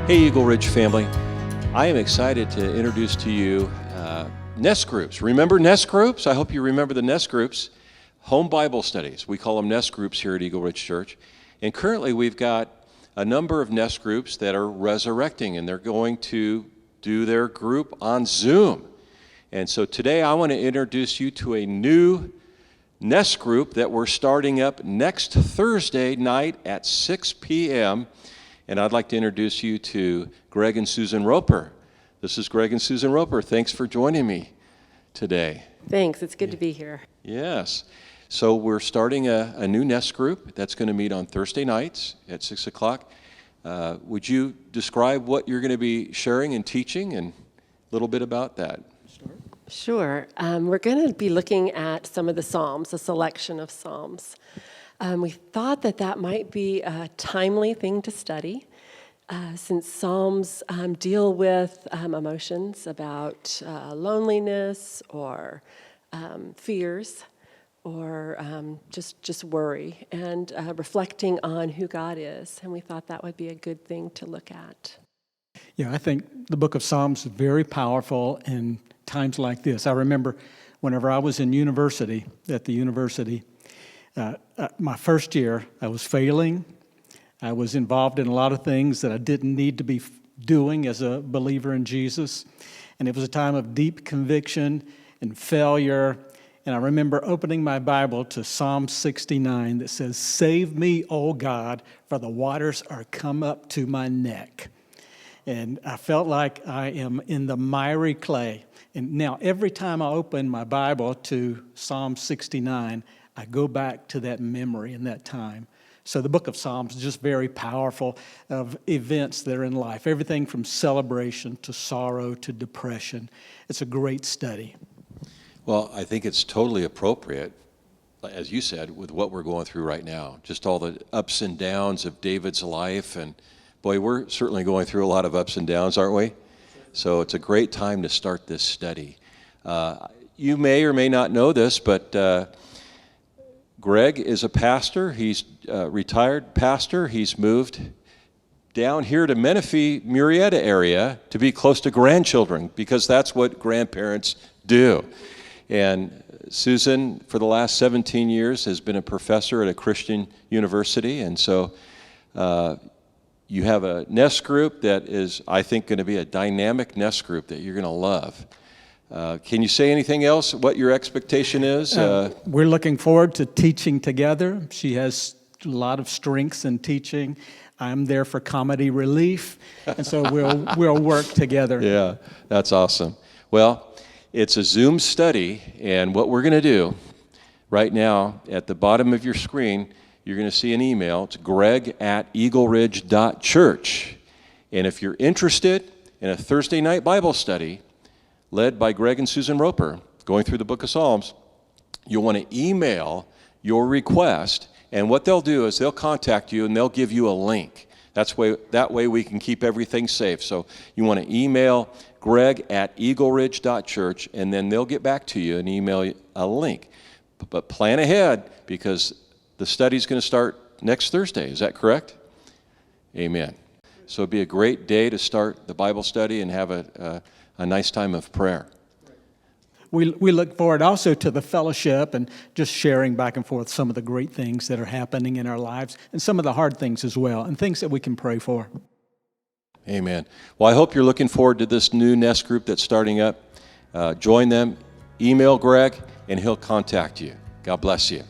Hey, Eagle Ridge family. I am excited to introduce to you Nest Groups. Remember Nest Groups? I hope you remember the Nest Groups. Home Bible studies. We call them Nest Groups here at Eagle Ridge Church. And currently we've got a number of Nest Groups that are resurrecting, and they're going to do their group on Zoom. And so today I want to introduce you to a new Nest Group that we're starting up next Thursday night at 6 p.m., and I'd like to introduce you to Greg and Susan Roper. This is Greg and Susan Roper. Thanks for joining me today. Thanks. It's good to be here. Yes. So we're starting a new Nest Group that's going to meet on Thursday nights at 6 o'clock. Would you describe what you're going to be sharing and teaching and a little bit about that? Sure. We're going to be looking at some of the Psalms, a selection of Psalms. We thought that might be a timely thing to study, since Psalms deal with emotions about loneliness or fears or just worry, and reflecting on who God is. And we thought that would be a good thing to look at. Yeah, I think the book of Psalms is very powerful in times like this. I remember whenever I was in university, my first year, I was failing. I was involved in a lot of things that I didn't need to be doing as a believer in Jesus. And it was a time of deep conviction and failure. And I remember opening my Bible to Psalm 69 that says, "Save me, O God, for the waters are come up to my neck." And I felt like I am in the miry clay. And now every time I open my Bible to Psalm 69, I go back to that memory and that time. So the book of Psalms is just very powerful of events that are in life. Everything from celebration to sorrow to depression. It's a great study. Well, I think it's totally appropriate, as you said, with what we're going through right now. Just all the ups and downs of David's life. And boy, we're certainly going through a lot of ups and downs, aren't we? So it's a great time to start this study. You may or may not know this, but Greg is a pastor. He's a retired pastor. He's moved down here to Menifee, Murrieta area to be close to grandchildren, because that's what grandparents do. And Susan, for the last 17 years, has been a professor at a Christian university. And so you have a Nest Group that is, I think, going to be a dynamic Nest Group that you're going to love. Can you say anything else, what your expectation is? We're looking forward to teaching together. She has a lot of strengths in teaching. I'm there for comedy relief, and so we'll work together. Yeah, that's awesome. Well, it's a Zoom study, and what we're going to do right now, at the bottom of your screen, you're going to see an email. It's greg@eagleridge.church. And if you're interested in a Thursday night Bible study led by Greg and Susan Roper, going through the book of Psalms, you'll want to email your request, and what they'll do is they'll contact you and they'll give you a link. That way we can keep everything safe. So you want to email greg@eagleridge.church, and then they'll get back to you and email you a link. But plan ahead, because the study's going to start next Thursday. Is that correct? Amen. So it'd be a great day to start the Bible study and have a nice time of prayer. We look forward also to the fellowship and just sharing back and forth some of the great things that are happening in our lives, and some of the hard things as well, and things that we can pray for. Amen. Well, I hope you're looking forward to this new Nest Group that's starting up. Join them, email Greg, and he'll contact you. God bless you.